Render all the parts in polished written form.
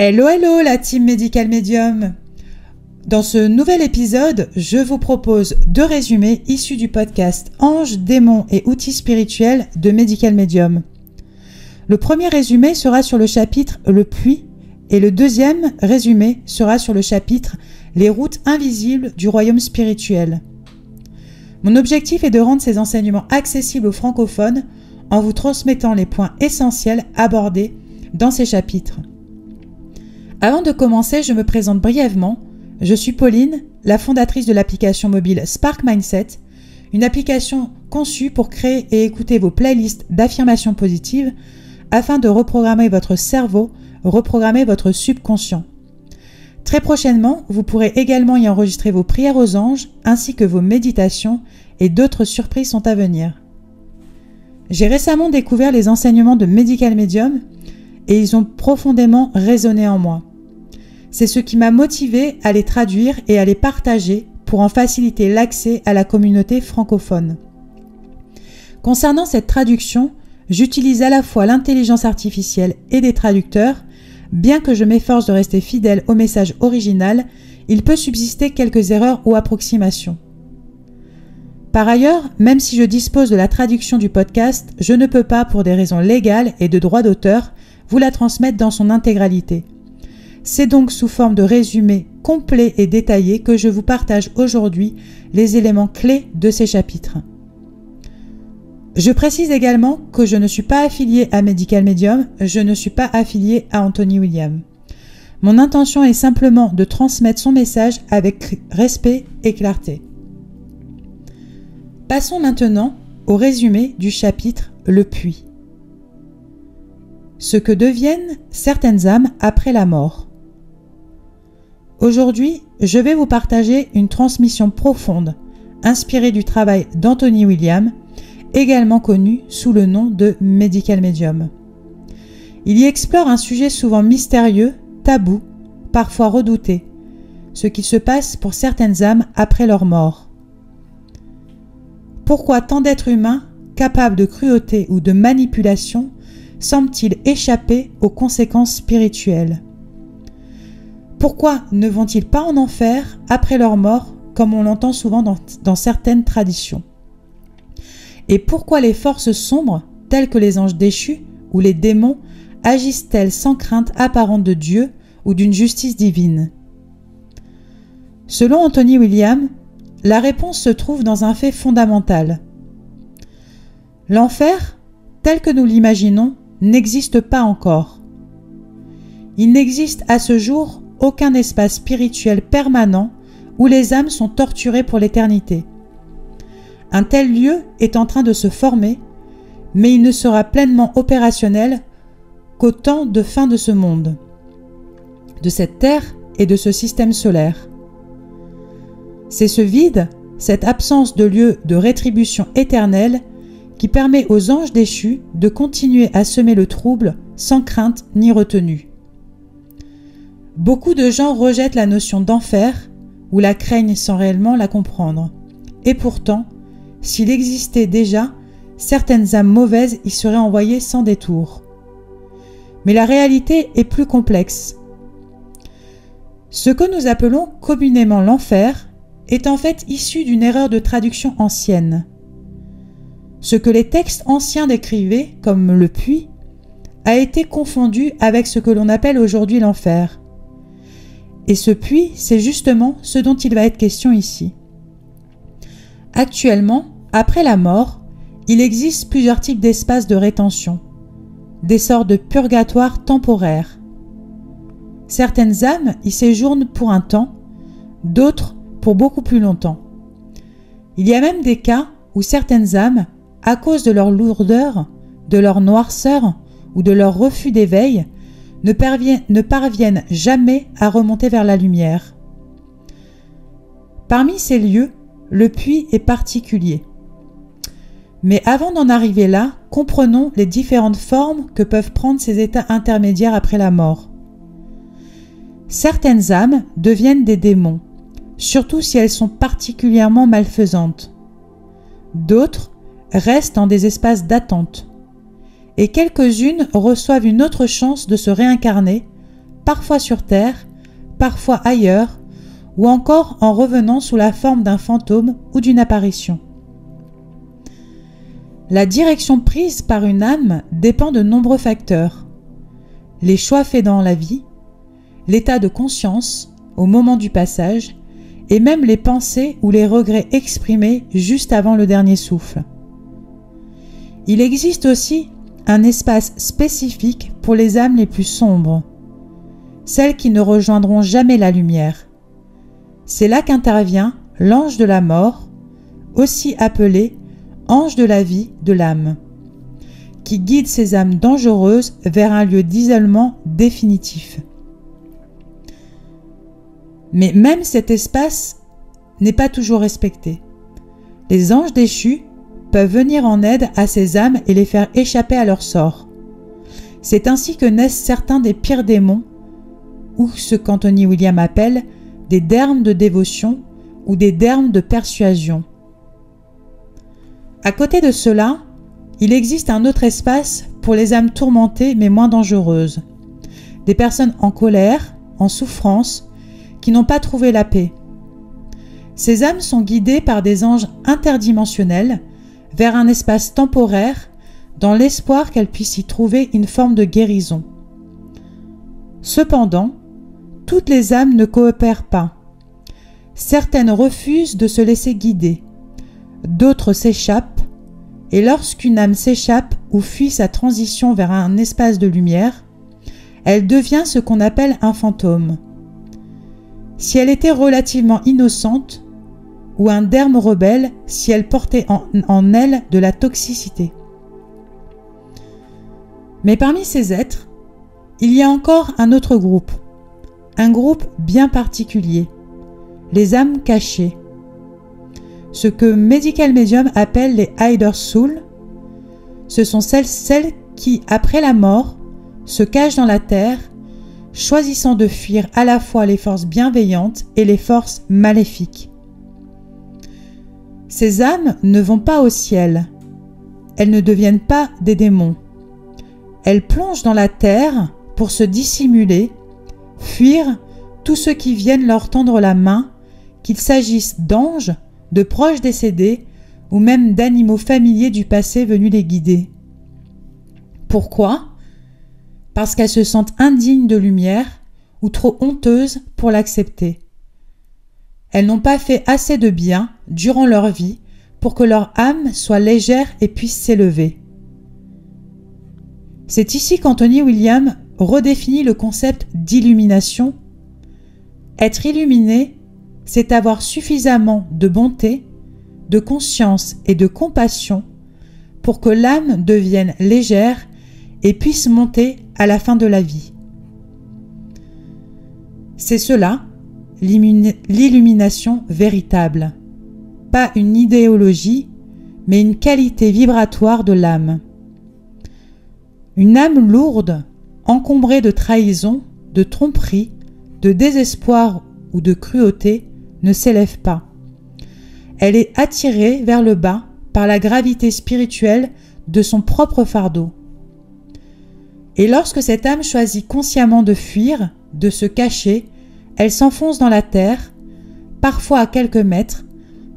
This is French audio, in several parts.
Hello hello la team Medical Medium. Dans ce nouvel épisode, je vous propose 2 résumés issus du podcast Anges, démons et outils spirituels de Medical Medium. Le premier résumé sera sur le chapitre Le puits et le deuxième résumé sera sur le chapitre Les routes invisibles du royaume spirituel. Mon objectif est de rendre ces enseignements accessibles aux francophones en vous transmettant les points essentiels abordés dans ces chapitres. Avant de commencer, je me présente brièvement. Je suis Pauline, la fondatrice de l'application mobile Spark Mindset, une application conçue pour créer et écouter vos playlists d'affirmations positives afin de reprogrammer votre cerveau, reprogrammer votre subconscient. Très prochainement, vous pourrez également y enregistrer vos prières aux anges ainsi que vos méditations et d'autres surprises sont à venir. J'ai récemment découvert les enseignements de Medical Medium et ils ont profondément résonné en moi. C'est ce qui m'a motivé à les traduire et à les partager pour en faciliter l'accès à la communauté francophone. Concernant cette traduction, j'utilise à la fois l'intelligence artificielle et des traducteurs. Bien que je m'efforce de rester fidèle au message original, il peut subsister quelques erreurs ou approximations. Par ailleurs, même si je dispose de la traduction du podcast, je ne peux pas, pour des raisons légales et de droit d'auteur, vous la transmettre dans son intégralité. C'est donc sous forme de résumé complet et détaillé que je vous partage aujourd'hui les éléments clés de ces chapitres. Je précise également que je ne suis pas affiliée à Medical Medium, je ne suis pas affiliée à Anthony William. Mon intention est simplement de transmettre son message avec respect et clarté. Passons maintenant au résumé du chapitre Le puits. Ce que deviennent certaines âmes après la mort. Aujourd'hui, je vais vous partager une transmission profonde, inspirée du travail d'Anthony William, également connu sous le nom de Medical Medium. Il y explore un sujet souvent mystérieux, tabou, parfois redouté, ce qui se passe pour certaines âmes après leur mort. Pourquoi tant d'êtres humains, capables de cruauté ou de manipulation, semblent-ils échapper aux conséquences spirituelles? Pourquoi ne vont-ils pas en enfer après leur mort, comme on l'entend souvent dans certaines traditions? Et pourquoi les forces sombres, telles que les anges déchus ou les démons, agissent-elles sans crainte apparente de Dieu ou d'une justice divine? Selon Anthony William, la réponse se trouve dans un fait fondamental. L'enfer, tel que nous l'imaginons, n'existe pas encore. Il n'existe à ce jour aucun espace spirituel permanent où les âmes sont torturées pour l'éternité. Un tel lieu est en train de se former, mais il ne sera pleinement opérationnel qu'au temps de fin de ce monde, de cette terre et de ce système solaire. C'est ce vide, cette absence de lieu de rétribution éternelle qui permet aux anges déchus de continuer à semer le trouble sans crainte ni retenue. Beaucoup de gens rejettent la notion d'enfer ou la craignent sans réellement la comprendre. Et pourtant, s'il existait déjà, certaines âmes mauvaises y seraient envoyées sans détour. Mais la réalité est plus complexe. Ce que nous appelons communément l'enfer est en fait issu d'une erreur de traduction ancienne. Ce que les textes anciens décrivaient comme le puits a été confondu avec ce que l'on appelle aujourd'hui l'enfer. Et ce puits, c'est justement ce dont il va être question ici. Actuellement, après la mort, il existe plusieurs types d'espaces de rétention, des sortes de purgatoires temporaires. Certaines âmes y séjournent pour un temps, d'autres pour beaucoup plus longtemps. Il y a même des cas où certaines âmes, à cause de leur lourdeur, de leur noirceur ou de leur refus d'éveil, ne parviennent jamais à remonter vers la lumière. Parmi ces lieux, le puits est particulier. Mais avant d'en arriver là, comprenons les différentes formes que peuvent prendre ces états intermédiaires après la mort. Certaines âmes deviennent des démons, surtout si elles sont particulièrement malfaisantes. D'autres restent dans des espaces d'attente. Et quelques-unes reçoivent une autre chance de se réincarner, parfois sur Terre, parfois ailleurs, ou encore en revenant sous la forme d'un fantôme ou d'une apparition. La direction prise par une âme dépend de nombreux facteurs. Les choix faits dans la vie, l'état de conscience au moment du passage, et même les pensées ou les regrets exprimés juste avant le dernier souffle. Il existe aussi un espace spécifique pour les âmes les plus sombres, celles qui ne rejoindront jamais la lumière. C'est là qu'intervient l'ange de la mort, aussi appelé ange de la vie de l'âme, qui guide ces âmes dangereuses vers un lieu d'isolement définitif. Mais même cet espace n'est pas toujours respecté. Les anges déchus peuvent venir en aide à ces âmes et les faire échapper à leur sort. C'est ainsi que naissent certains des pires démons, ou ce qu'Anthony William appelle des dermes de dévotion ou des dermes de persuasion. À côté de cela, il existe un autre espace pour les âmes tourmentées mais moins dangereuses. Des personnes en colère, en souffrance, qui n'ont pas trouvé la paix. Ces âmes sont guidées par des anges interdimensionnels vers un espace temporaire dans l'espoir qu'elles puissent y trouver une forme de guérison. Cependant, toutes les âmes ne coopèrent pas. Certaines refusent de se laisser guider, d'autres s'échappent, et lorsqu'une âme s'échappe ou fuit sa transition vers un espace de lumière, elle devient ce qu'on appelle un fantôme. Si elle était relativement innocente, ou un derme rebelle si elle portait en elle de la toxicité. Mais parmi ces êtres, il y a encore un autre groupe, un groupe bien particulier, les âmes cachées. Ce que Medical Medium appelle les Hidden Souls, ce sont celles qui, après la mort, se cachent dans la terre, choisissant de fuir à la fois les forces bienveillantes et les forces maléfiques. Ces âmes ne vont pas au ciel, elles ne deviennent pas des démons. Elles plongent dans la terre pour se dissimuler, fuir tous ceux qui viennent leur tendre la main, qu'il s'agisse d'anges, de proches décédés ou même d'animaux familiers du passé venus les guider. Pourquoi ? Parce qu'elles se sentent indignes de lumière ou trop honteuses pour l'accepter. Elles n'ont pas fait assez de bien durant leur vie pour que leur âme soit légère et puisse s'élever. C'est ici qu'Anthony William redéfinit le concept d'illumination. Être illuminé, c'est avoir suffisamment de bonté, de conscience et de compassion pour que l'âme devienne légère et puisse monter à la fin de la vie. C'est cela, l'illumination véritable. Pas une idéologie, mais une qualité vibratoire de l'âme. Une âme lourde, encombrée de trahison, de tromperie, de désespoir ou de cruauté, ne s'élève pas. Elle est attirée vers le bas par la gravité spirituelle de son propre fardeau. Et lorsque cette âme choisit consciemment de fuir, de se cacher, elle s'enfonce dans la terre, parfois à quelques mètres,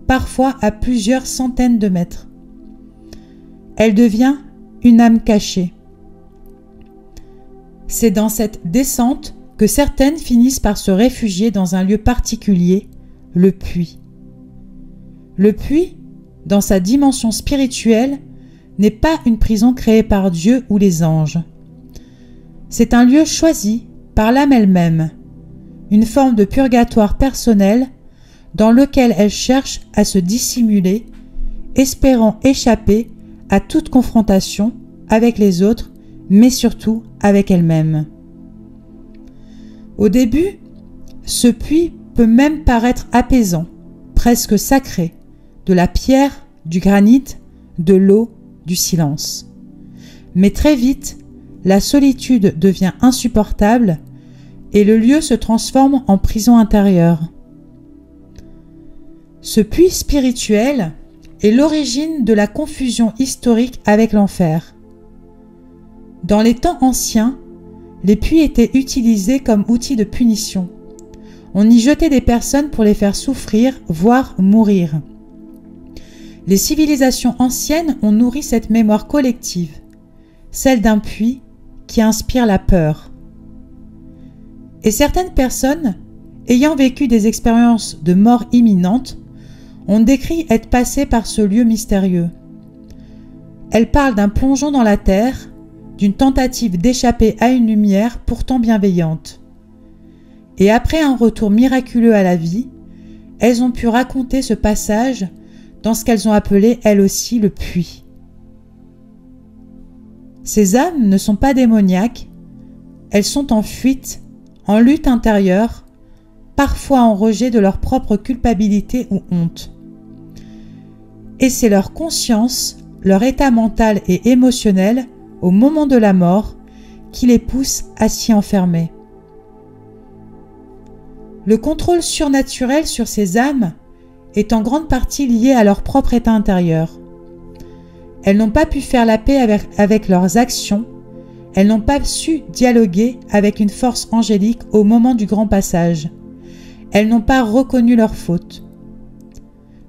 parfois à plusieurs centaines de mètres. Elle devient une âme cachée. C'est dans cette descente que certaines finissent par se réfugier dans un lieu particulier, le puits. Le puits, dans sa dimension spirituelle, n'est pas une prison créée par Dieu ou les anges. C'est un lieu choisi par l'âme elle-même, une forme de purgatoire personnel dans lequel elle cherche à se dissimuler, espérant échapper à toute confrontation avec les autres, mais surtout avec elle-même. Au début, ce puits peut même paraître apaisant, presque sacré, de la pierre, du granit, de l'eau, du silence. Mais très vite, la solitude devient insupportable et le lieu se transforme en prison intérieure. Ce puits spirituel est l'origine de la confusion historique avec l'enfer. Dans les temps anciens, les puits étaient utilisés comme outils de punition. On y jetait des personnes pour les faire souffrir, voire mourir. Les civilisations anciennes ont nourri cette mémoire collective, celle d'un puits qui inspire la peur. Et certaines personnes, ayant vécu des expériences de mort imminente, ont décrit être passées par ce lieu mystérieux. Elles parlent d'un plongeon dans la terre, d'une tentative d'échapper à une lumière pourtant bienveillante. Et après un retour miraculeux à la vie, elles ont pu raconter ce passage dans ce qu'elles ont appelé elles aussi le puits. Ces âmes ne sont pas démoniaques, elles sont en fuite, en lutte intérieure, parfois en rejet de leur propre culpabilité ou honte. Et c'est leur conscience, leur état mental et émotionnel au moment de la mort qui les pousse à s'y enfermer. Le contrôle surnaturel sur ces âmes est en grande partie lié à leur propre état intérieur. Elles n'ont pas pu faire la paix avec leurs actions, elles n'ont pas su dialoguer avec une force angélique au moment du grand passage. Elles n'ont pas reconnu leurs fautes.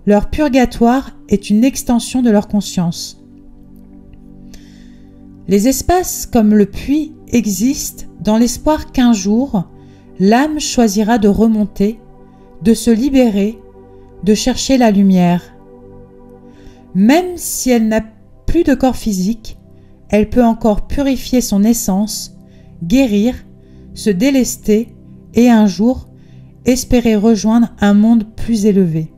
Leur purgatoire est une extension de leur conscience. Les espaces comme le puits existent dans l'espoir qu'un jour, l'âme choisira de remonter, de se libérer, de chercher la lumière. Même si elle n'a plus de corps physique, elle peut encore purifier son essence, guérir, se délester et un jour espérer rejoindre un monde plus élevé.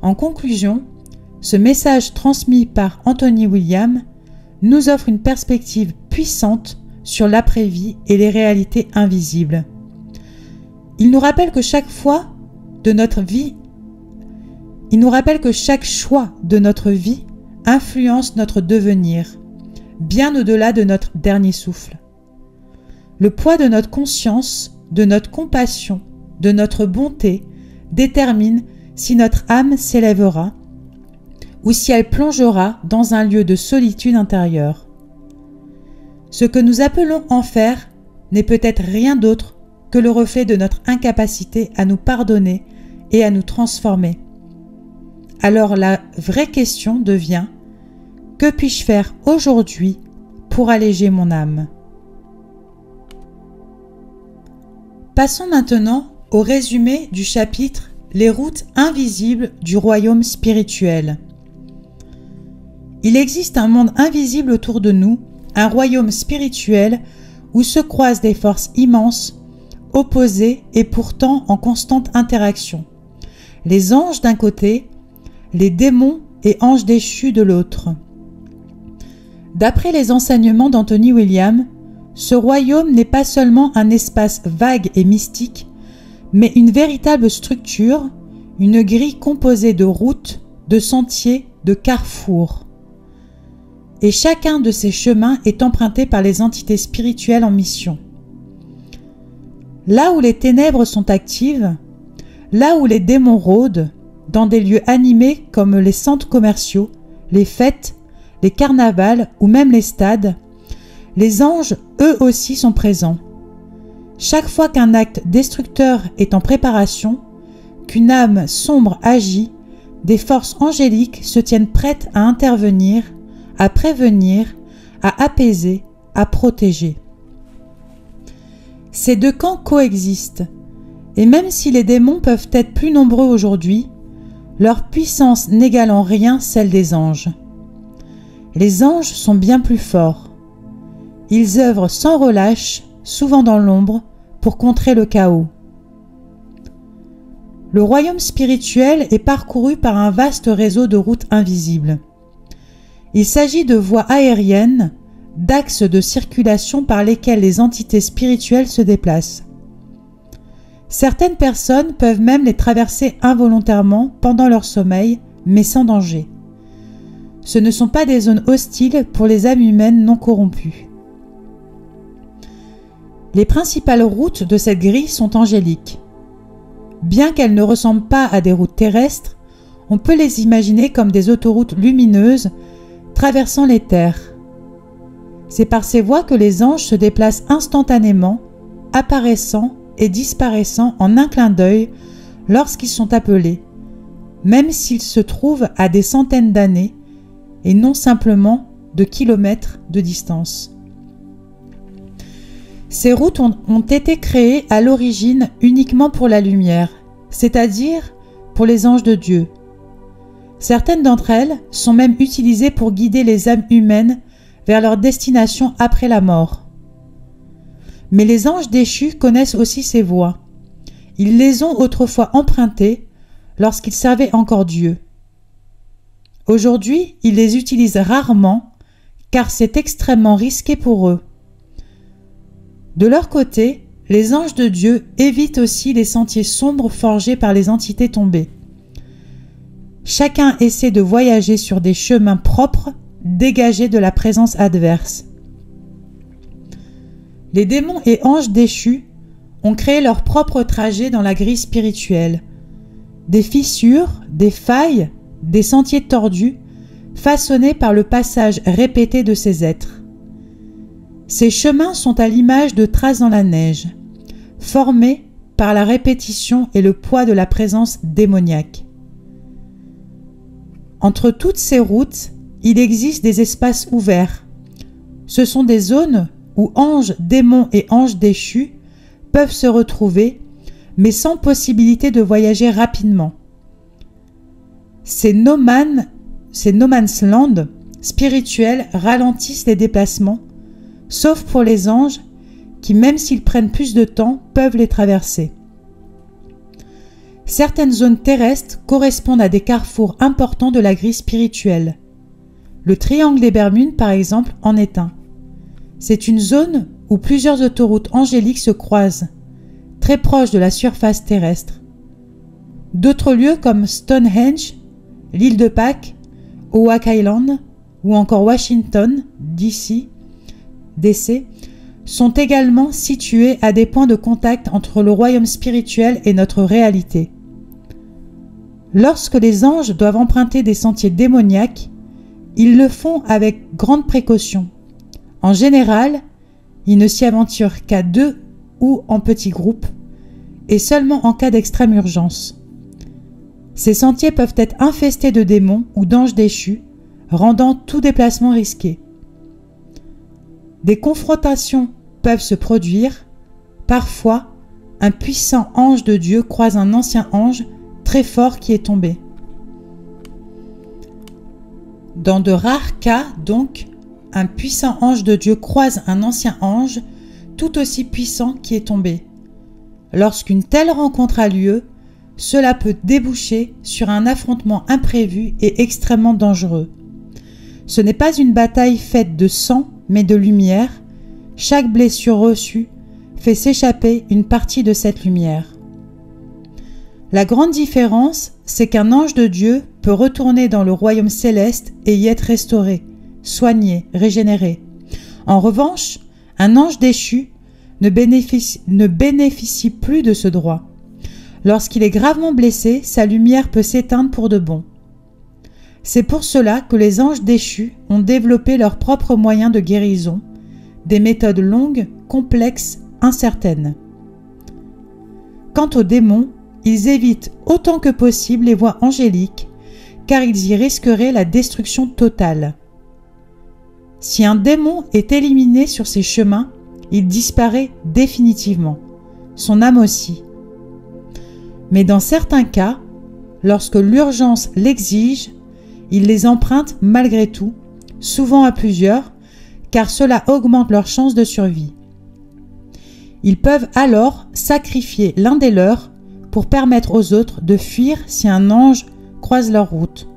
En conclusion, ce message transmis par Anthony Williams nous offre une perspective puissante sur l'après-vie et les réalités invisibles. Il nous rappelle que chaque choix de notre vie influence notre devenir, bien au-delà de notre dernier souffle. Le poids de notre conscience, de notre compassion, de notre bonté détermine si notre âme s'élèvera ou si elle plongera dans un lieu de solitude intérieure. Ce que nous appelons enfer n'est peut-être rien d'autre que le reflet de notre incapacité à nous pardonner et à nous transformer. Alors la vraie question devient: que puis-je faire aujourd'hui pour alléger mon âme? Passons maintenant au résumé du chapitre « Les routes invisibles du royaume spirituel ». Il existe un monde invisible autour de nous, un royaume spirituel où se croisent des forces immenses, opposées et pourtant en constante interaction. Les anges d'un côté, les démons et anges déchus de l'autre. D'après les enseignements d'Anthony Williams, ce royaume n'est pas seulement un espace vague et mystique, mais une véritable structure, une grille composée de routes, de sentiers, de carrefours. Et chacun de ces chemins est emprunté par les entités spirituelles en mission. Là où les ténèbres sont actives, là où les démons rôdent, dans des lieux animés comme les centres commerciaux, les fêtes, les carnavals ou même les stades, les anges, eux aussi, sont présents. Chaque fois qu'un acte destructeur est en préparation, qu'une âme sombre agit, des forces angéliques se tiennent prêtes à intervenir, à prévenir, à apaiser, à protéger. Ces deux camps coexistent, et même si les démons peuvent être plus nombreux aujourd'hui, leur puissance n'égale en rien celle des anges. Les anges sont bien plus forts. Ils œuvrent sans relâche, souvent dans l'ombre, pour contrer le chaos. Le royaume spirituel est parcouru par un vaste réseau de routes invisibles. Il s'agit de voies aériennes, d'axes de circulation par lesquels les entités spirituelles se déplacent. Certaines personnes peuvent même les traverser involontairement pendant leur sommeil, mais sans danger. Ce ne sont pas des zones hostiles pour les âmes humaines non corrompues. Les principales routes de cette grille sont angéliques. Bien qu'elles ne ressemblent pas à des routes terrestres, on peut les imaginer comme des autoroutes lumineuses traversant les terres. C'est par ces voies que les anges se déplacent instantanément, apparaissant et disparaissant en un clin d'œil lorsqu'ils sont appelés, même s'ils se trouvent à des centaines d'années et non simplement de kilomètres de distance. Ces routes ont été créées à l'origine uniquement pour la lumière, c'est-à-dire pour les anges de Dieu. Certaines d'entre elles sont même utilisées pour guider les âmes humaines vers leur destination après la mort. Mais les anges déchus connaissent aussi ces voies. Ils les ont autrefois empruntées lorsqu'ils servaient encore Dieu. Aujourd'hui, ils les utilisent rarement car c'est extrêmement risqué pour eux. De leur côté, les anges de Dieu évitent aussi les sentiers sombres forgés par les entités tombées. Chacun essaie de voyager sur des chemins propres, dégagés de la présence adverse. Les démons et anges déchus ont créé leur propre trajet dans la grille spirituelle. Des fissures, des failles, des sentiers tordus, façonnés par le passage répété de ces êtres. Ces chemins sont à l'image de traces dans la neige, formés par la répétition et le poids de la présence démoniaque. Entre toutes ces routes, il existe des espaces ouverts. Ce sont des zones où anges, démons et anges déchus peuvent se retrouver, mais sans possibilité de voyager rapidement. Ces no man's land spirituels ralentissent les déplacements, sauf pour les anges qui, même s'ils prennent plus de temps, peuvent les traverser. Certaines zones terrestres correspondent à des carrefours importants de la grille spirituelle. Le triangle des Bermudes, par exemple, en est un. C'est une zone où plusieurs autoroutes angéliques se croisent, très proches de la surface terrestre. D'autres lieux comme Stonehenge, l'île de Pâques, Oak Island ou encore Washington, DC, sont également situés à des points de contact entre le royaume spirituel et notre réalité. Lorsque les anges doivent emprunter des sentiers démoniaques, ils le font avec grande précaution. En général, ils ne s'y aventurent qu'à deux ou en petits groupes, et seulement en cas d'extrême urgence. Ces sentiers peuvent être infestés de démons ou d'anges déchus, rendant tout déplacement risqué. Des confrontations peuvent se produire. Parfois, un puissant ange de Dieu croise un ancien ange très fort qui est tombé. Dans de rares cas, donc, un puissant ange de Dieu croise un ancien ange tout aussi puissant qui est tombé. Lorsqu'une telle rencontre a lieu, cela peut déboucher sur un affrontement imprévu et extrêmement dangereux. Ce n'est pas une bataille faite de sang, mais de lumière. Chaque blessure reçue fait s'échapper une partie de cette lumière. La grande différence, c'est qu'un ange de Dieu peut retourner dans le royaume céleste et y être restauré, soigné, régénéré. En revanche, un ange déchu ne bénéficie plus de ce droit. Lorsqu'il est gravement blessé, sa lumière peut s'éteindre pour de bon. C'est pour cela que les anges déchus ont développé leurs propres moyens de guérison, des méthodes longues, complexes, incertaines. Quant aux démons, ils évitent autant que possible les voies angéliques, car ils y risqueraient la destruction totale. Si un démon est éliminé sur ces chemins, il disparaît définitivement, son âme aussi. Mais dans certains cas, lorsque l'urgence l'exige, ils les empruntent malgré tout, souvent à plusieurs, car cela augmente leurs chances de survie. Ils peuvent alors sacrifier l'un des leurs pour permettre aux autres de fuir si un ange croise leur route.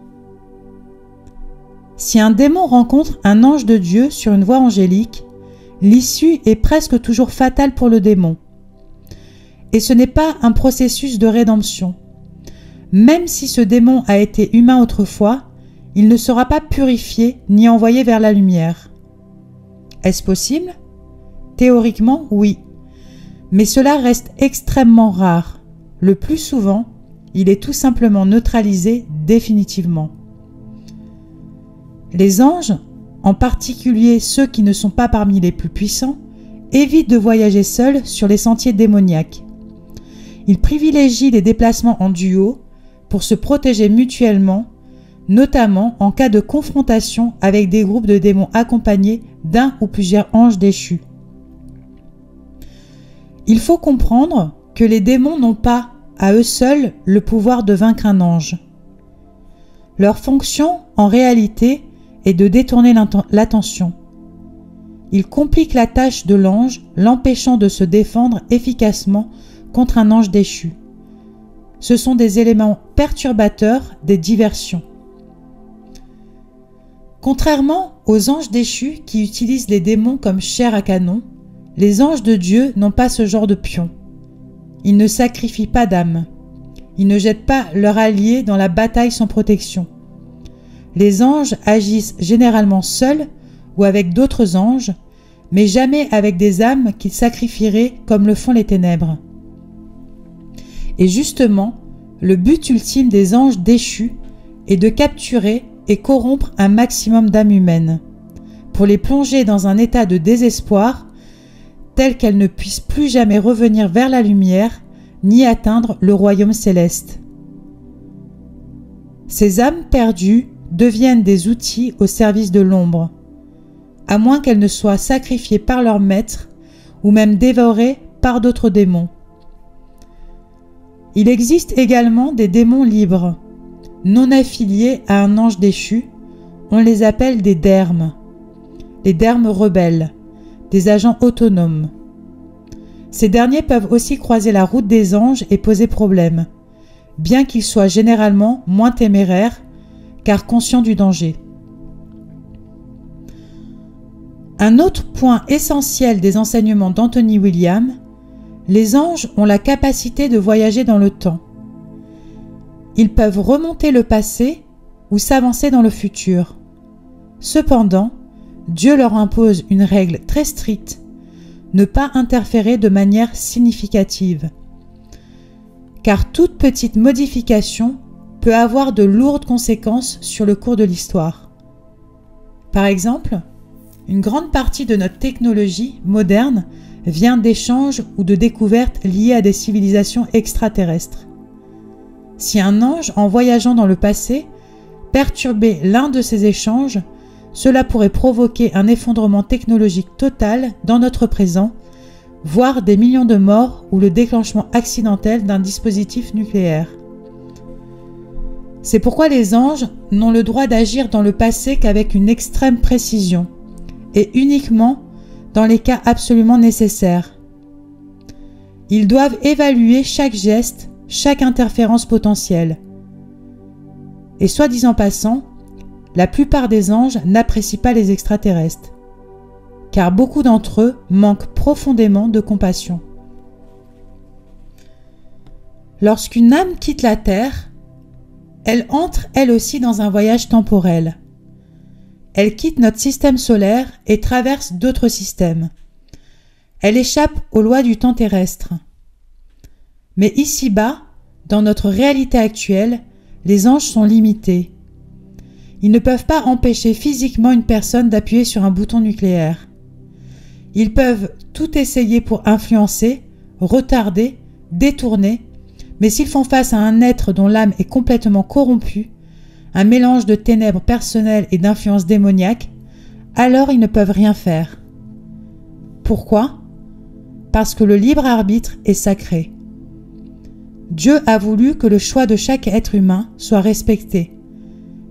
Si un démon rencontre un ange de Dieu sur une voie angélique, l'issue est presque toujours fatale pour le démon. Et ce n'est pas un processus de rédemption. Même si ce démon a été humain autrefois, il ne sera pas purifié ni envoyé vers la lumière. Est-ce possible? Théoriquement, oui. Mais cela reste extrêmement rare. Le plus souvent, il est tout simplement neutralisé définitivement. Les anges en particulier ceux qui ne sont pas parmi les plus puissants, évitent de voyager seuls sur les sentiers démoniaques. Ils privilégient les déplacements en duo pour se protéger mutuellement, notamment en cas de confrontation avec des groupes de démons accompagnés d'un ou plusieurs anges déchus. Il faut comprendre que les démons n'ont pas, à eux seuls, le pouvoir de vaincre un ange. Leur fonction, en réalité, est de détourner l'attention. Ils compliquent la tâche de l'ange, l'empêchant de se défendre efficacement contre un ange déchu. Ce sont des éléments perturbateurs des diversions. Contrairement aux anges déchus qui utilisent les démons comme chair à canon, les anges de Dieu n'ont pas ce genre de pion. Ils ne sacrifient pas d'âme. Ils ne jettent pas leurs alliés dans la bataille sans protection. Les anges agissent généralement seuls ou avec d'autres anges, mais jamais avec des âmes qu'ils sacrifieraient comme le font les ténèbres. Et justement, le but ultime des anges déchus est de capturer et corrompre un maximum d'âmes humaines, pour les plonger dans un état de désespoir, tel qu'elles ne puissent plus jamais revenir vers la lumière, ni atteindre le royaume céleste. Ces âmes perdues deviennent des outils au service de l'ombre, à moins qu'elles ne soient sacrifiées par leur maître ou même dévorées par d'autres démons. Il existe également des démons libres, non affiliés à un ange déchu. On les appelle des dermes, les dermes rebelles, des agents autonomes. Ces derniers peuvent aussi croiser la route des anges et poser problème, bien qu'ils soient généralement moins téméraires, car conscients du danger. Un autre point essentiel des enseignements d'Anthony William: les anges ont la capacité de voyager dans le temps. Ils peuvent remonter le passé ou s'avancer dans le futur. Cependant, Dieu leur impose une règle très stricte: ne pas interférer de manière significative, car toute petite modification peut avoir de lourdes conséquences sur le cours de l'histoire. Par exemple, une grande partie de notre technologie moderne vient d'échanges ou de découvertes liées à des civilisations extraterrestres. Si un ange, en voyageant dans le passé, perturbait l'un de ces échanges, cela pourrait provoquer un effondrement technologique total dans notre présent, voire des millions de morts ou le déclenchement accidentel d'un dispositif nucléaire. C'est pourquoi les anges n'ont le droit d'agir dans le passé qu'avec une extrême précision, et uniquement dans les cas absolument nécessaires. Ils doivent évaluer chaque geste, chaque interférence potentielle. Et soit dit en passant, la plupart des anges n'apprécient pas les extraterrestres, car beaucoup d'entre eux manquent profondément de compassion. Lorsqu'une âme quitte la Terre, elle entre elle aussi dans un voyage temporel. Elle quitte notre système solaire et traverse d'autres systèmes. Elle échappe aux lois du temps terrestre. Mais ici-bas, dans notre réalité actuelle, les anges sont limités. Ils ne peuvent pas empêcher physiquement une personne d'appuyer sur un bouton nucléaire. Ils peuvent tout essayer pour influencer, retarder, détourner, mais s'ils font face à un être dont l'âme est complètement corrompue, un mélange de ténèbres personnelles et d'influences démoniaques, alors ils ne peuvent rien faire. Pourquoi ? Parce que le libre arbitre est sacré. Dieu a voulu que le choix de chaque être humain soit respecté,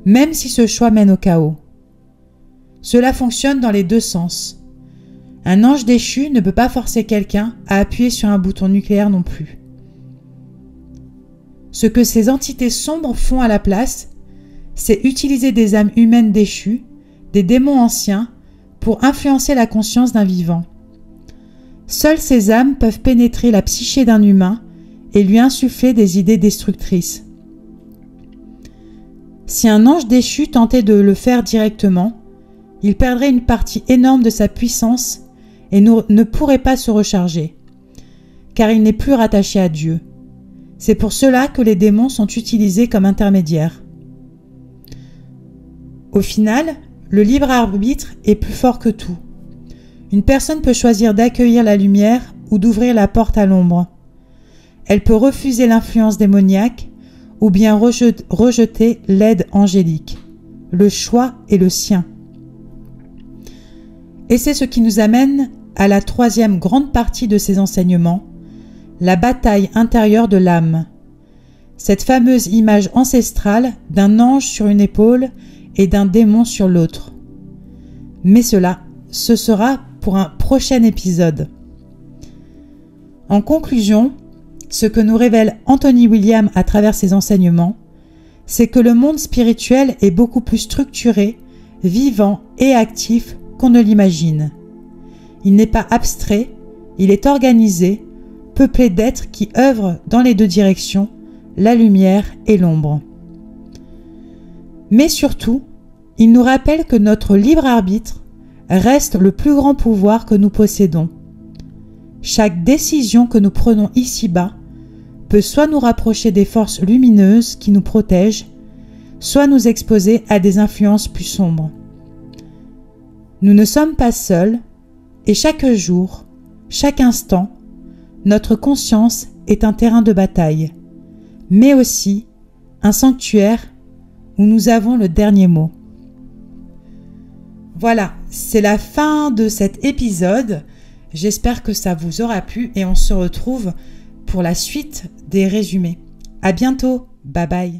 même si ce choix mène au chaos. Cela fonctionne dans les deux sens. Un ange déchu ne peut pas forcer quelqu'un à appuyer sur un bouton nucléaire non plus. Ce que ces entités sombres font à la place, c'est utiliser des âmes humaines déchues, des démons anciens, pour influencer la conscience d'un vivant. Seules ces âmes peuvent pénétrer la psyché d'un humain et lui insuffler des idées destructrices. Si un ange déchu tentait de le faire directement, il perdrait une partie énorme de sa puissance et ne pourrait pas se recharger, car il n'est plus rattaché à Dieu. C'est pour cela que les démons sont utilisés comme intermédiaires. Au final, le libre arbitre est plus fort que tout. Une personne peut choisir d'accueillir la lumière ou d'ouvrir la porte à l'ombre. Elle peut refuser l'influence démoniaque ou bien rejeter l'aide angélique. Le choix est le sien. Et c'est ce qui nous amène à la troisième grande partie de ces enseignements, la bataille intérieure de l'âme. Cette fameuse image ancestrale d'un ange sur une épaule et d'un démon sur l'autre. Mais ce sera pour un prochain épisode. En conclusion, ce que nous révèle Anthony Williams à travers ses enseignements, c'est que le monde spirituel est beaucoup plus structuré, vivant et actif qu'on ne l'imagine. Il n'est pas abstrait, il est organisé, peuplé d'êtres qui œuvrent dans les deux directions, la lumière et l'ombre. Mais surtout, il nous rappelle que notre libre arbitre reste le plus grand pouvoir que nous possédons. Chaque décision que nous prenons ici-bas peut soit nous rapprocher des forces lumineuses qui nous protègent, soit nous exposer à des influences plus sombres. Nous ne sommes pas seuls, et chaque jour, chaque instant, notre conscience est un terrain de bataille, mais aussi un sanctuaire où nous avons le dernier mot. Voilà, c'est la fin de cet épisode. J'espère que ça vous aura plu et on se retrouve pour la suite des résumés. À bientôt, bye bye.